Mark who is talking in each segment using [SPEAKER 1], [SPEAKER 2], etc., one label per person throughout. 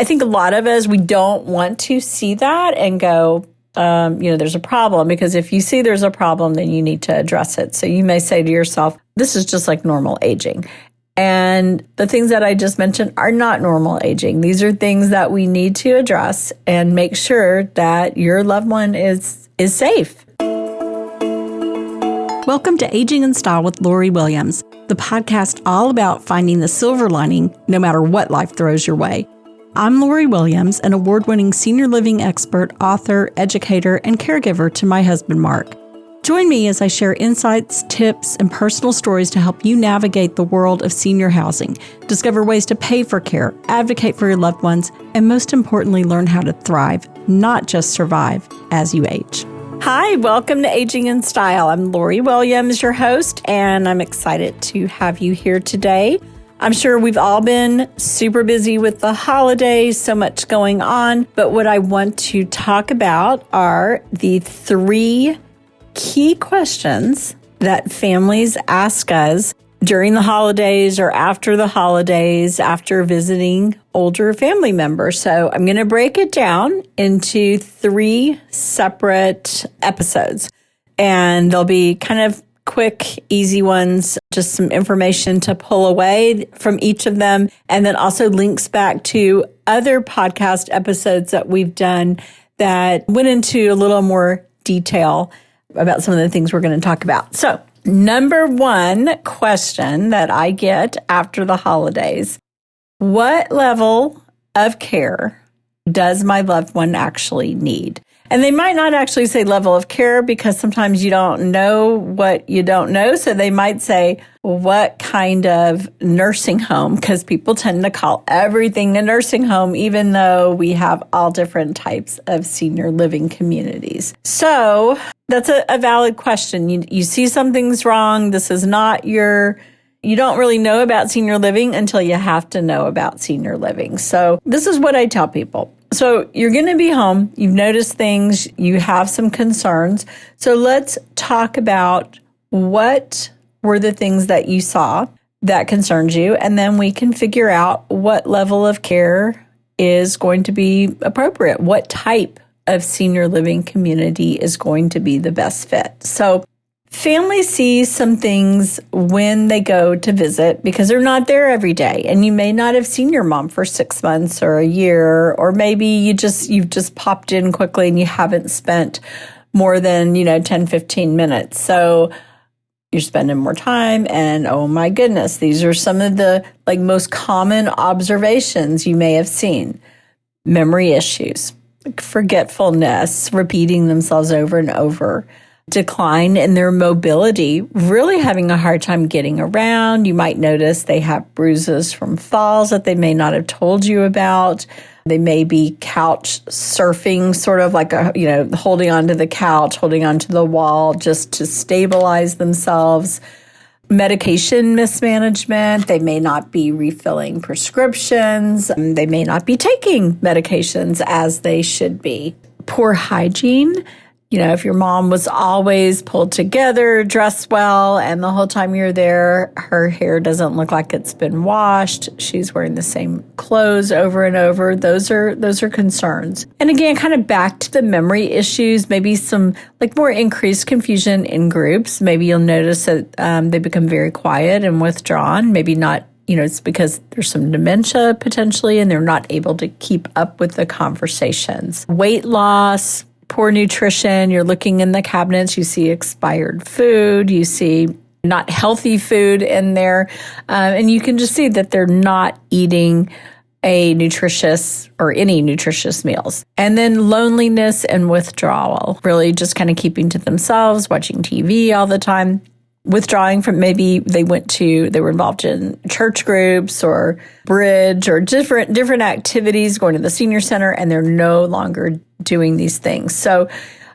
[SPEAKER 1] I think a lot of us, we don't want to see that and go, there's a problem, because if you see there's a problem, then you need to address it. So you may say to yourself, this is just like normal aging. And the things that I just mentioned are not normal aging. These are things that we need to address and make sure that your loved one is safe.
[SPEAKER 2] Welcome to Aging in Style with Lori Williams, the podcast all about finding the silver lining no matter what life throws your way. I'm Lori Williams, an award-winning senior living expert, author, educator, and caregiver to my husband, Mark. Join me as I share insights, tips, and personal stories to help you navigate the world of senior housing, discover ways to pay for care, advocate for your loved ones, and most importantly, learn how to thrive, not just survive, as you age.
[SPEAKER 1] Hi, welcome to Aging in Style. I'm Lori Williams, your host, and I'm excited to have you here today. I'm sure we've all been super busy with the holidays, so much going on, but what I want to talk about are the 3 key questions that families ask us during the holidays or after the holidays, after visiting older family members. So I'm going to break it down into 3 separate episodes, and they'll be kind of quick, easy ones, just some information to pull away from each of them, and then also links back to other podcast episodes that we've done that went into a little more detail about some of the things we're going to talk about. So, number 1 question that I get after the holidays: what level of care does my loved one actually need? And they might not actually say level of care, because sometimes you don't know what you don't know. So they might say, what kind of nursing home? Because people tend to call everything a nursing home, even though we have all different types of senior living communities. So that's a valid question. You see something's wrong. This is not you don't really know about senior living until you have to know about senior living. So this is what I tell people. So you're going to be home. You've noticed things. You have some concerns. So let's talk about what were the things that you saw that concerned you, and then we can figure out what level of care is going to be appropriate. What type of senior living community is going to be the best fit? So families see some things when they go to visit because they're not there every day. And you may not have seen your mom for 6 months or a year, or maybe you've just popped in quickly and you haven't spent more than, 10, 15 minutes. So you're spending more time, and oh my goodness, these are some of the most common observations you may have seen. Memory issues, forgetfulness, repeating themselves over and over. Decline in their mobility, really having a hard time getting around. You might notice they have bruises from falls that they may not have told you about. They may be couch surfing, sort of like holding onto the couch, holding onto the wall just to stabilize themselves. Medication mismanagement. They may not be refilling prescriptions. They may not be taking medications as they should be. Poor hygiene. If your mom was always pulled together, dressed well, and the whole time you're there, her hair doesn't look like it's been washed, she's wearing the same clothes over and over, those are concerns. And again, kind of back to the memory issues, maybe some more increased confusion in groups. Maybe you'll notice that they become very quiet and withdrawn. Maybe not, it's because there's some dementia potentially, and they're not able to keep up with the conversations. Weight loss, poor nutrition. You're looking in the cabinets, you see expired food, you see not healthy food in there, and you can just see that they're not eating any nutritious meals. And then loneliness and withdrawal, really just kind of keeping to themselves, watching TV all the time. Withdrawing from, maybe they were involved in church groups or bridge or different activities, going to the senior center, and they're no longer doing these things. So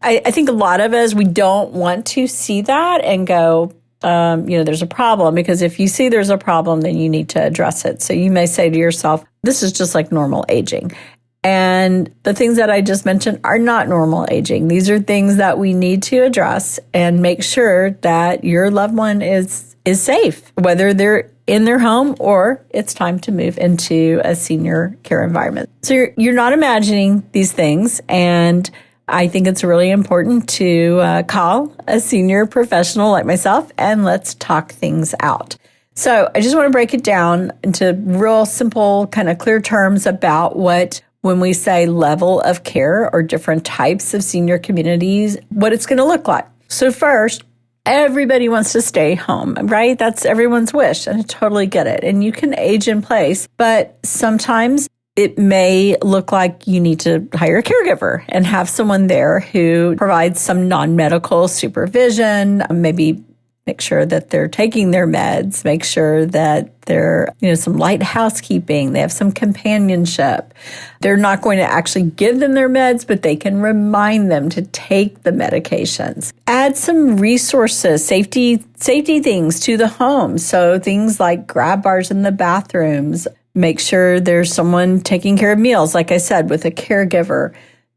[SPEAKER 1] I think a lot of us, we don't want to see that and go, there's a problem, because if you see there's a problem, then you need to address it. So you may say to yourself, this is just like normal aging. And the things that I just mentioned are not normal aging. These are things that we need to address and make sure that your loved one is safe, whether they're in their home or it's time to move into a senior care environment. So you're not imagining these things, and I think it's really important to call a senior professional like myself and let's talk things out. So I just want to break it down into real simple, kind of clear terms about when we say level of care or different types of senior communities, what it's going to look like. So first, everybody wants to stay home, right? That's everyone's wish, and I totally get it. And you can age in place, but sometimes it may look like you need to hire a caregiver and have someone there who provides some non-medical supervision, maybe make sure that they're taking their meds, make sure that they're, some light housekeeping, they have some companionship. They're not going to actually give them their meds, but they can remind them to take the medications. Add some resources, safety things to the home. So things like grab bars in the bathrooms. Make sure there's someone taking care of meals, like I said, with a caregiver.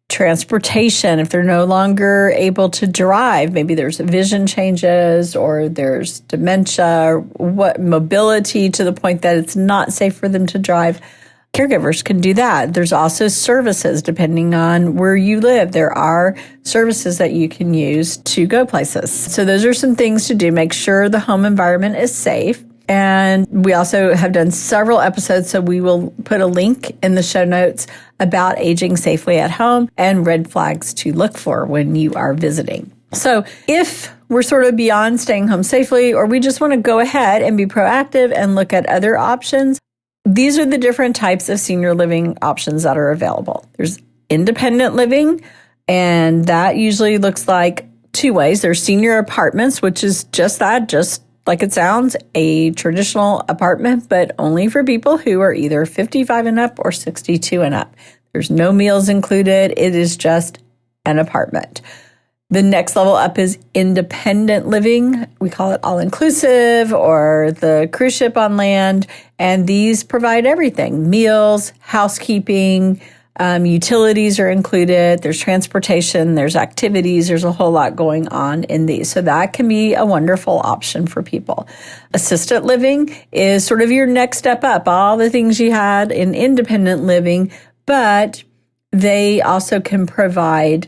[SPEAKER 1] Transportation, if they're no longer able to drive, maybe there's vision changes or there's dementia, or mobility to the point that it's not safe for them to drive. Caregivers can do that. There's also services depending on where you live. There are services that you can use to go places. So those are some things to do. Make sure the home environment is safe. And we also have done several episodes, so we will put a link in the show notes about aging safely at home and red flags to look for when you are visiting. So if we're sort of beyond staying home safely, or we just want to go ahead and be proactive and look at other options, these are the different types of senior living options that are available. There's independent living, and that usually looks like two ways. There's senior apartments, which is just that, just like it sounds, a traditional apartment, but only for people who are either 55 and up or 62 and up. There's no meals included. It is just an apartment. The next level up is independent living. We call it all-inclusive or the cruise ship on land. And these provide everything: meals, housekeeping, utilities are included. There's transportation, there's activities, there's a whole lot going on in these. So that can be a wonderful option for people. Assisted living is sort of your next step up, all the things you had in independent living, but they also can provide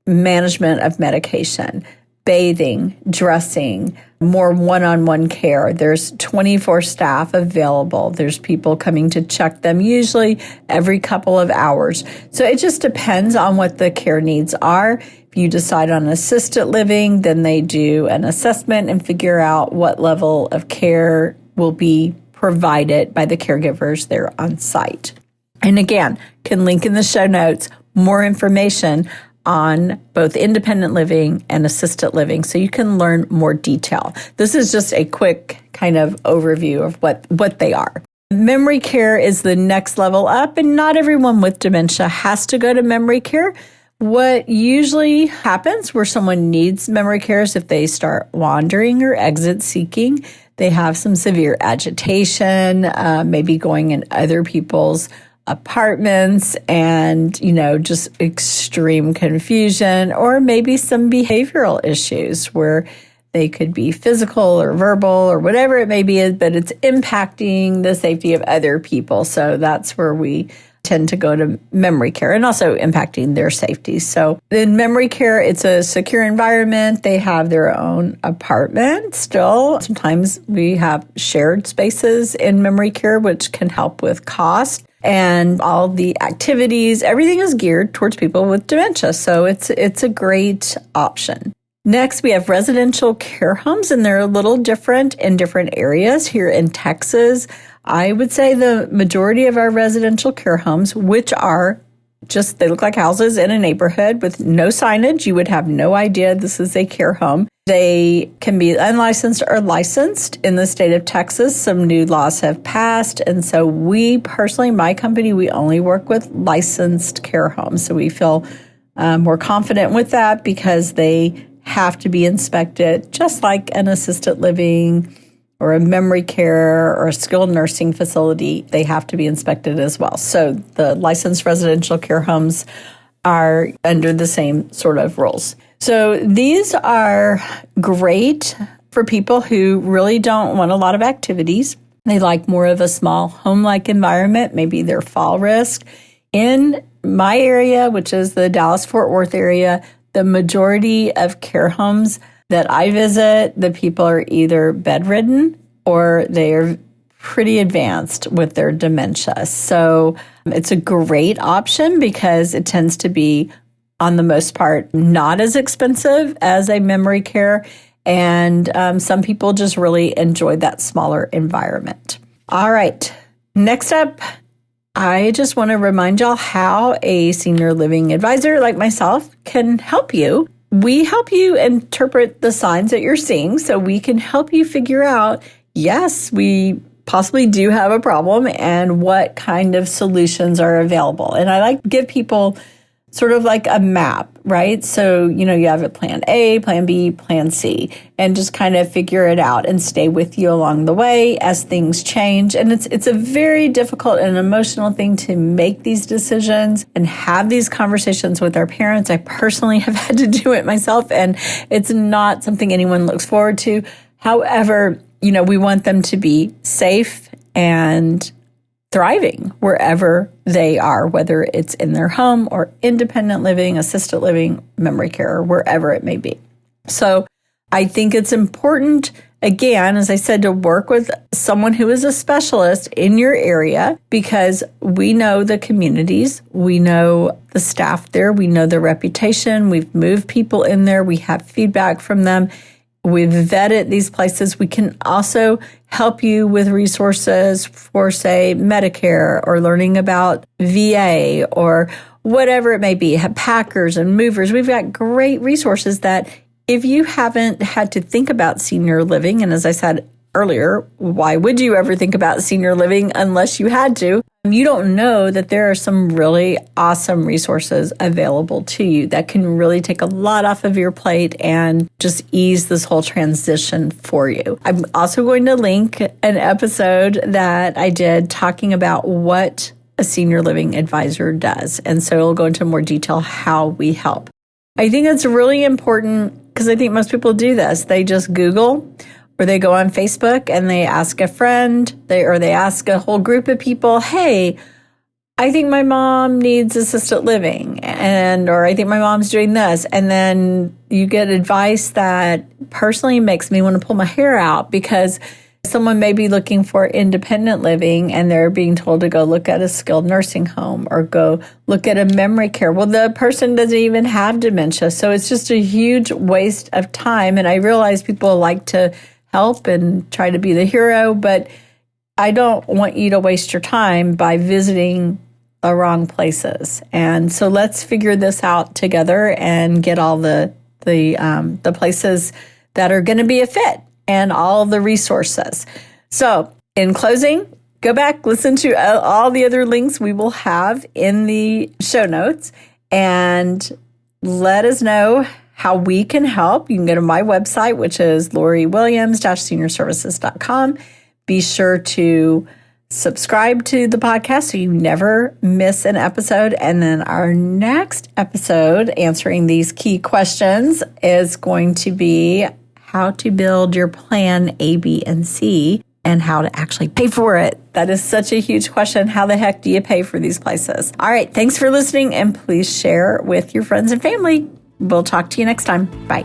[SPEAKER 1] management of medication, bathing, dressing, more one-on-one care. There's 24 staff available. There's people coming to check them usually every couple of hours. So it just depends on what the care needs are. If you decide on assisted living, then they do an assessment and figure out what level of care will be provided by the caregivers there on site. And again, can link in the show notes more information on both independent living and assisted living, so you can learn more detail. This is just a quick kind of overview of what they are. Memory care is the next level up, and not everyone with dementia has to go to memory care. What usually happens where someone needs memory care is if they start wandering or exit seeking. They have some severe agitation, maybe going in other people's apartments and, just extreme confusion, or maybe some behavioral issues where they could be physical or verbal or whatever it may be, but it's impacting the safety of other people. So that's where we tend to go to memory care, and also impacting their safety. So in memory care, it's a secure environment. They have their own apartment still. Sometimes we have shared spaces in memory care, which can help with cost. And all the activities, everything is geared towards people with dementia. So it's a great option. Next, we have residential care homes, and they're a little different in different areas. Here in Texas, I would say the majority of our residential care homes, which are they look like houses in a neighborhood with no signage. You would have no idea this is a care home. They can be unlicensed or licensed in the state of Texas. Some new laws have passed. And so we personally, my company, we only work with licensed care homes. So we feel more confident with that because they have to be inspected just like an assisted living or a memory care or a skilled nursing facility. They have to be inspected as well. So the licensed residential care homes are under the same sort of rules. So these are great for people who really don't want a lot of activities. They like more of a small home-like environment. Maybe they're fall risk. In my area, which is the Dallas-Fort Worth area, the majority of care homes that I visit, the people are either bedridden or they are pretty advanced with their dementia. So it's a great option because it tends to be, on the most part, not as expensive as a memory care. And some people just really enjoy that smaller environment. All right. Next up, I just want to remind y'all how a senior living advisor like myself can help you. We help you interpret the signs that you're seeing so we can help you figure out, yes, we possibly do have a problem and what kind of solutions are available. And I like to give people sort of like a map, right? So, you have a plan A, plan B, plan C, and just kind of figure it out and stay with you along the way as things change. And it's a very difficult and emotional thing to make these decisions and have these conversations with our parents. I personally have had to do it myself, and it's not something anyone looks forward to. However, we want them to be safe and thriving wherever they are, whether it's in their home or independent living, assisted living, memory care, or wherever it may be. So I think it's important, again, as I said, to work with someone who is a specialist in your area because we know the communities, we know the staff there, we know their reputation, we've moved people in there, we have feedback from them. We've vetted these places. We can also help you with resources for, say, Medicare or learning about VA or whatever it may be, have packers and movers. We've got great resources that if you haven't had to think about senior living, and as I said earlier, why would you ever think about senior living unless you had to? You don't know that there are some really awesome resources available to you that can really take a lot off of your plate and just ease this whole transition for you. I'm also going to link an episode that I did talking about what a senior living advisor does. And so it'll go into more detail how we help. I think it's really important because I think most people do this. They just Google or they go on Facebook and they ask a friend, they ask a whole group of people, hey, I think my mom needs assisted living, or I think my mom's doing this. And then you get advice that personally makes me want to pull my hair out because someone may be looking for independent living and they're being told to go look at a skilled nursing home or go look at a memory care. Well, the person doesn't even have dementia. So it's just a huge waste of time. And I realize people like to help and try to be the hero, but I don't want you to waste your time by visiting the wrong places. And so let's figure this out together and get all the places that are going to be a fit and all the resources. So in closing, go back, listen to all the other links we will have in the show notes and let us know how we can help. You can go to my website, which is loriwilliams-seniorservices.com. Be sure to subscribe to the podcast so you never miss an episode. And then our next episode answering these key questions is going to be how to build your plan A, B, and C and how to actually pay for it. That is such a huge question. How the heck do you pay for these places? All right. Thanks for listening, and please share with your friends and family. We'll talk to you next time. Bye.